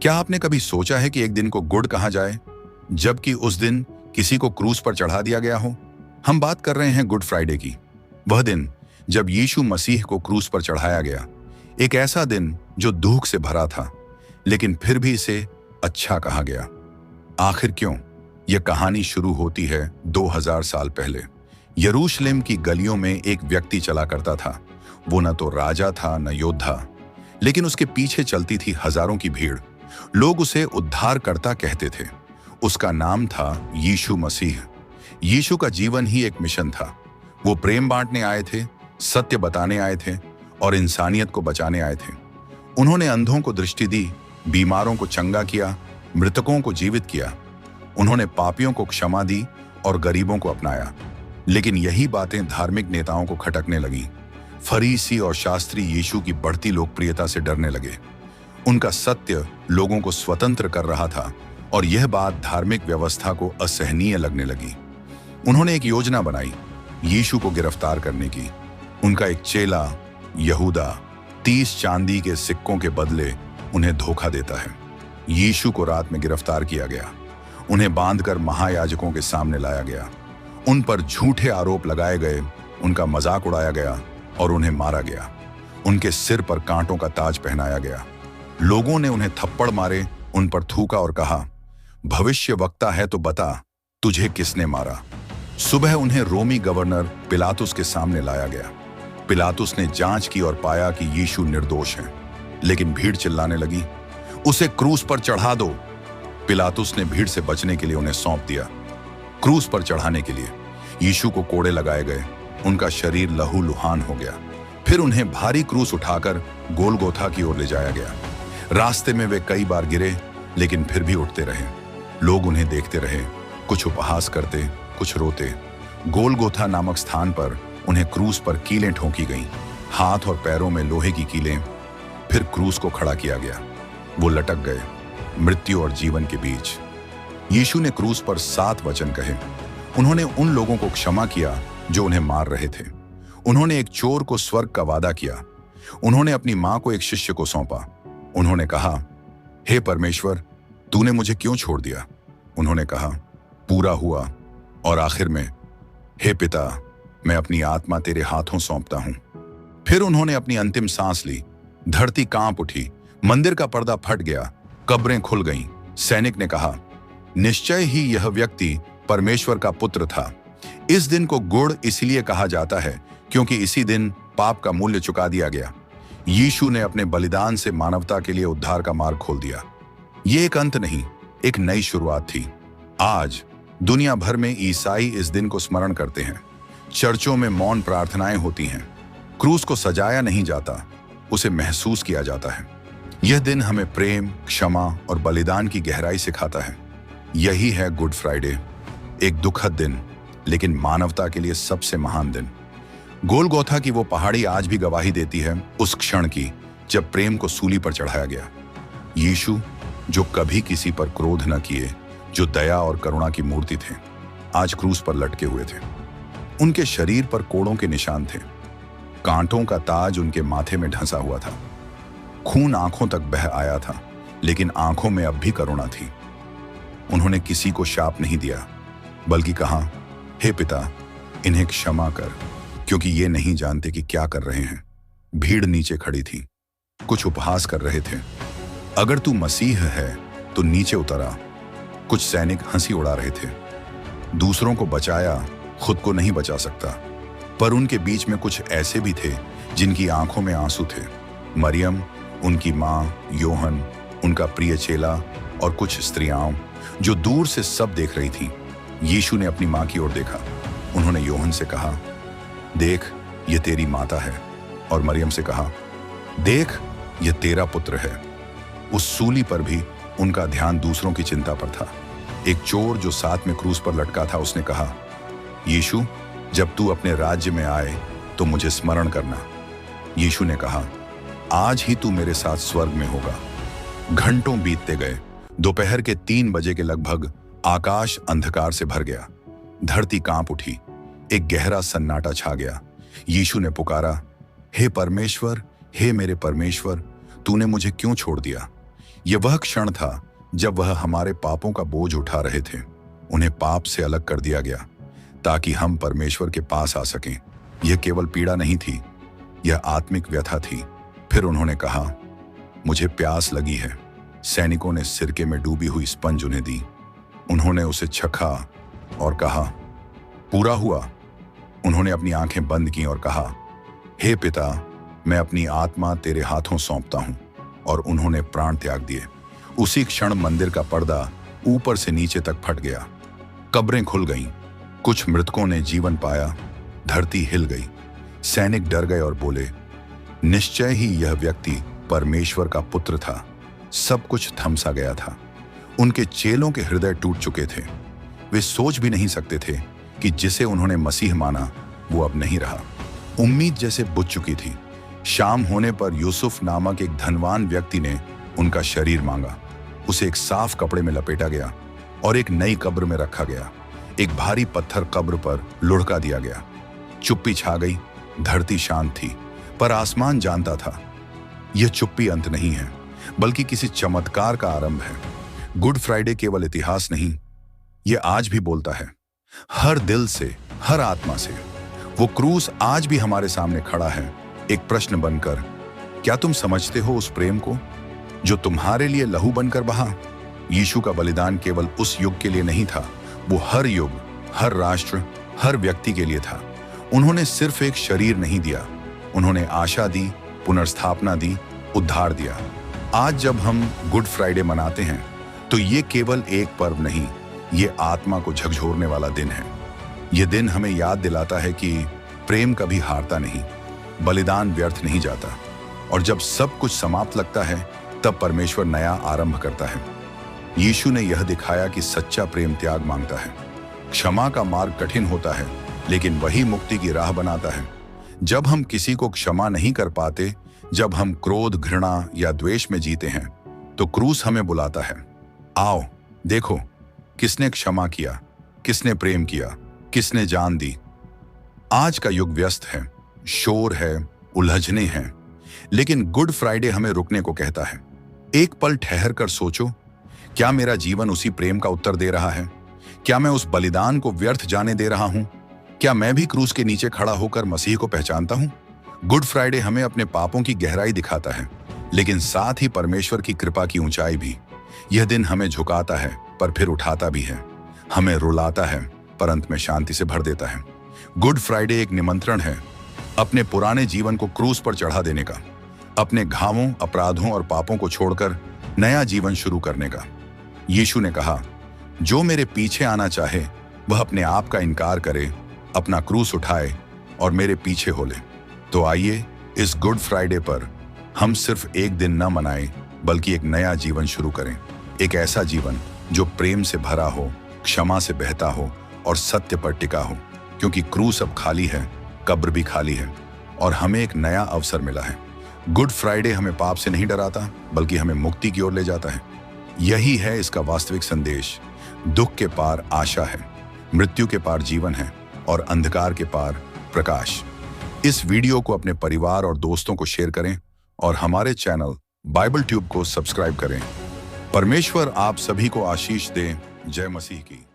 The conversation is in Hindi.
क्या आपने कभी सोचा है कि एक दिन को गुड कहा जाए जबकि उस दिन किसी को क्रूस पर चढ़ा दिया गया हो? हम बात कर रहे हैं गुड फ्राइडे की। वह दिन जब यीशु मसीह को क्रूस पर चढ़ाया गया। एक ऐसा दिन जो दुख से भरा था, लेकिन फिर भी इसे अच्छा कहा गया। आखिर क्यों? यह कहानी शुरू होती है 2000 साल पहले। यरूशलेम की गलियों में एक व्यक्ति चला करता था। वो न तो राजा था न योद्धा, लेकिन उसके पीछे चलती थी हजारों की भीड़। लोग उसे उद्धारकर्ता कहते थे। उसका नाम था यीशु मसीह। यीशु का जीवन ही एक मिशन था। वो प्रेम बांटने आए थे, सत्य बताने आए थे और इंसानियत को बचाने आए थे। उन्होंने अंधों को दृष्टि दी, बीमारों को चंगा किया, मृतकों को जीवित किया। उन्होंने पापियों को क्षमा दी और गरीबों को अपनाया। लेकिन यही बातें धार्मिक नेताओं को खटकने लगीं। फरीसी और शास्त्री यीशु की बढ़ती लोकप्रियता से डरने लगे। उनका सत्य लोगों को स्वतंत्र कर रहा था और यह बात धार्मिक व्यवस्था को असहनीय लगने लगी। उन्होंने एक योजना बनाई यीशु को गिरफ्तार करने की। उनका एक चेला यहूदा 30 चांदी के सिक्कों के बदले उन्हें धोखा देता है। यीशु को रात में गिरफ्तार किया गया। उन्हें बांधकर महायाजकों के सामने लाया गया। उन पर झूठे आरोप लगाए गए, उनका मजाक उड़ाया गया और उन्हें मारा गया। उनके सिर पर कांटों का ताज पहनाया गया। लोगों ने उन्हें थप्पड़ मारे, उन पर थूका और कहा, भविष्यवक्ता है तो बता, तुझे किसने मारा? सुबह उन्हें रोमी गवर्नर पिलातुस के सामने लाया गया। पिलातुस ने जांच की और पाया कि यीशु निर्दोष है। लेकिन भीड़ चिल्लाने लगी, उसे क्रूस पर चढ़ा दो। पिलातुस ने भीड़ से बचने के लिए उन्हें सौंप दिया। क्रूस पर चढ़ाने के लिए यीशु को कोड़े लगाए गए। उनका शरीर लहूलुहान हो गया। फिर उन्हें भारी क्रूस उठाकर गोलगोथा की ओर ले जाया गया। रास्ते में वे कई बार गिरे, लेकिन फिर भी उठते रहे। लोग उन्हें देखते रहे, कुछ उपहास करते, कुछ रोते। गोलगोथा नामक स्थान पर उन्हें क्रूस पर कीलें ठोंकी गईं, हाथ और पैरों में लोहे की कीलें। फिर क्रूस को खड़ा किया गया। वो लटक गए, मृत्यु और जीवन के बीच। यीशु ने क्रूस पर 7 वचन कहे। उन्होंने उन लोगों को क्षमा किया जो उन्हें मार रहे थे। उन्होंने एक चोर को स्वर्ग का वादा किया। उन्होंने अपनी मां को एक शिष्य को सौंपा। उन्होंने कहा, हे परमेश्वर, तूने मुझे क्यों छोड़ दिया? उन्होंने कहा, पूरा हुआ। और आखिर में, हे पिता, मैं अपनी आत्मा तेरे हाथों सौंपता हूं। फिर उन्होंने अपनी अंतिम सांस ली। धरती कांप उठी, मंदिर का पर्दा फट गया, कब्रें खुल गईं। सैनिक ने कहा, निश्चय ही यह व्यक्ति परमेश्वर का पुत्र था। इस दिन को गुड इसलिए कहा जाता है क्योंकि इसी दिन पाप का मूल्य चुका दिया गया। यीशु ने अपने बलिदान से मानवता के लिए उद्धार का मार्ग खोल दिया। ये एक अंत नहीं, एक नई शुरुआत थी। आज दुनिया भर में ईसाई इस दिन को स्मरण करते हैं। चर्चों में मौन प्रार्थनाएं होती हैं। क्रूस को सजाया नहीं जाता, उसे महसूस किया जाता है। यह दिन हमें प्रेम, क्षमा और बलिदान की गहराई सिखाता है। यही है गुड फ्राइडे, एक दुखद दिन, लेकिन मानवता के लिए सबसे महान दिन। गोलगोथा की वो पहाड़ी आज भी गवाही देती है उस क्षण की जब प्रेम को सूली पर चढ़ाया गया। यीशु, जो कभी किसी पर क्रोध न किए, जो दया और करुणा की मूर्ति थे, आज क्रूस पर लटके हुए थे। उनके शरीर पर कोड़ों के निशान थे। कांटों का ताज उनके माथे में ढंसा हुआ था। खून आंखों तक बह आया था, लेकिन आंखों में अब भी करुणा थी। उन्होंने किसी को शाप नहीं दिया, बल्कि कहा, हे पिता, इन्हें क्षमा कर, क्योंकि ये नहीं जानते कि क्या कर रहे हैं। भीड़ नीचे खड़ी थी, कुछ उपहास कर रहे थे। अगर तू मसीह है तो नीचे उतर आ। कुछ सैनिक हंसी उड़ा रहे थे। दूसरों को बचाया, खुद को नहीं बचा सकता। पर उनके बीच में कुछ ऐसे भी थे जिनकी आंखों में आंसू थे। मरियम, उनकी मां, योहन, उनका प्रिय चेला और कुछ स्त्रियां जो दूर से सब देख रही थीं। यीशु ने अपनी मां की ओर देखा। उन्होंने योहन से कहा, देख, ये तेरी माता है। और मरियम से कहा, देख, ये तेरा पुत्र है। उस सूली पर भी उनका ध्यान दूसरों की चिंता पर था। एक चोर जो साथ में क्रूस पर लटका था, उसने कहा, यीशु, जब तू अपने राज्य में आए तो मुझे स्मरण करना। यीशु ने कहा, आज ही तू मेरे साथ स्वर्ग में होगा। घंटों बीतते गए। दोपहर के 3 बजे के लगभग आकाश अंधकार से भर गया। धरती कांप उठी। एक गहरा सन्नाटा छा गया। यीशु ने पुकारा, हे परमेश्वर, हे मेरे परमेश्वर, तूने मुझे क्यों छोड़ दिया? यह वह क्षण था जब वह हमारे पापों का बोझ उठा रहे थे। उन्हें पाप से अलग कर दिया गया ताकि हम परमेश्वर के पास आ सकें। यह केवल पीड़ा नहीं थी, यह आत्मिक व्यथा थी। फिर उन्होंने कहा, मुझे प्यास लगी है। सैनिकों ने सिरके में डूबी हुई स्पंज उन्हें दी। उन्होंने उसे चखा और कहा, पूरा हुआ। उन्होंने अपनी आंखें बंद की और कहा, हे पिता, मैं अपनी आत्मा तेरे हाथों सौंपता हूं। और उन्होंने प्राण त्याग दिए। उसी क्षण मंदिर का पर्दा ऊपर से नीचे तक फट गया। कब्रें खुल गईं। कुछ मृतकों ने जीवन पाया। धरती हिल गई। सैनिक डर गए और बोले, निश्चय ही यह व्यक्ति परमेश्वर का पुत्र था। सब कुछ थमसा गया था। उनके चेलों के हृदय टूट चुके थे। वे सोच भी नहीं सकते थे कि जिसे उन्होंने मसीह माना वो अब नहीं रहा। उम्मीद जैसे बुझ चुकी थी। शाम होने पर यूसुफ नामक एक धनवान व्यक्ति ने उनका शरीर मांगा। उसे एक साफ कपड़े में लपेटा गया और एक नई कब्र में रखा गया। एक भारी पत्थर कब्र पर लुढ़का दिया गया। चुप्पी छा गई। धरती शांत थी, पर आसमान जानता था यह चुप्पी अंत नहीं है, बल्कि किसी चमत्कार का आरंभ है। गुड फ्राइडे केवल इतिहास नहीं, यह आज भी बोलता है, हर दिल से, हर आत्मा से। वो क्रूस आज भी हमारे सामने खड़ा है, एक प्रश्न बनकर। क्या तुम समझते हो उस प्रेम को जो तुम्हारे लिए लहू बनकर बहा? यीशु का बलिदान केवल उस युग के लिए नहीं था, वो हर युग, हर राष्ट्र, हर व्यक्ति के लिए था। उन्होंने सिर्फ एक शरीर नहीं दिया, उन्होंने आशा दी, पुनर्स्थापना दी, उद्धार दिया। आज जब हम गुड फ्राइडे मनाते हैं तो ये केवल एक पर्व नहीं, ये आत्मा को झकझोरने वाला दिन है। ये दिन हमें याद दिलाता है कि प्रेम कभी हारता नहीं, बलिदान व्यर्थ नहीं जाता, और जब सब कुछ समाप्त लगता है तब परमेश्वर नया आरंभ करता है। यीशु ने यह दिखाया कि सच्चा प्रेम त्याग मांगता है। क्षमा का मार्ग कठिन होता है, लेकिन वही मुक्ति की राह बनाता है। जब हम किसी को क्षमा नहीं कर पाते, जब हम क्रोध, घृणा या द्वेष में जीते हैं, तो क्रूस हमें बुलाता है, आओ देखो किसने क्षमा किया, किसने प्रेम किया, किसने जान दी। आज का युग व्यस्त है, शोर है, उलझने हैं, लेकिन गुड फ्राइडे हमें रुकने को कहता है। एक पल ठहर कर सोचो, क्या मेरा जीवन उसी प्रेम का उत्तर दे रहा है? क्या मैं उस बलिदान को व्यर्थ जाने दे रहा हूं? क्या मैं भी क्रूस के नीचे खड़ा होकर मसीह को पहचानता हूं? गुड फ्राइडे हमें अपने पापों की गहराई दिखाता है, लेकिन साथ ही परमेश्वर की कृपा की ऊंचाई भी। यह दिन हमें झुकाता है पर फिर उठाता भी है, हमें रुलाता है पर अंत में शांति से भर देता है। गुड फ्राइडे एक निमंत्रण है अपने पुराने जीवन को क्रूस पर चढ़ा देने का, अपने घावों, अपराधों और पापों को छोड़कर नया जीवन शुरू करने का। यीशु ने कहा, जो मेरे पीछे आना चाहे वह अपने आप का इनकार करे, अपना क्रूस उठाए और मेरे पीछे हो ले। तो आइए इस गुड फ्राइडे पर हम सिर्फ एक दिन न मनाएं, बल्कि एक नया जीवन शुरू करें। एक ऐसा जीवन जो प्रेम से भरा हो, क्षमा से बहता हो और सत्य पर टिका हो। क्योंकि क्रूस अब खाली है, कब्र भी खाली है, और हमें एक नया अवसर मिला है। गुड फ्राइडे हमें पाप से नहीं डराता, बल्कि हमें मुक्ति की ओर ले जाता है। यही है इसका वास्तविक संदेश। दुख के पार आशा है, मृत्यु के पार जीवन है, और अंधकार के पार प्रकाश। इस वीडियो को अपने परिवार और दोस्तों को शेयर करें और हमारे चैनल बाइबल ट्यूब को सब्सक्राइब करें। परमेश्वर आप सभी को आशीष दे। जय मसीह की।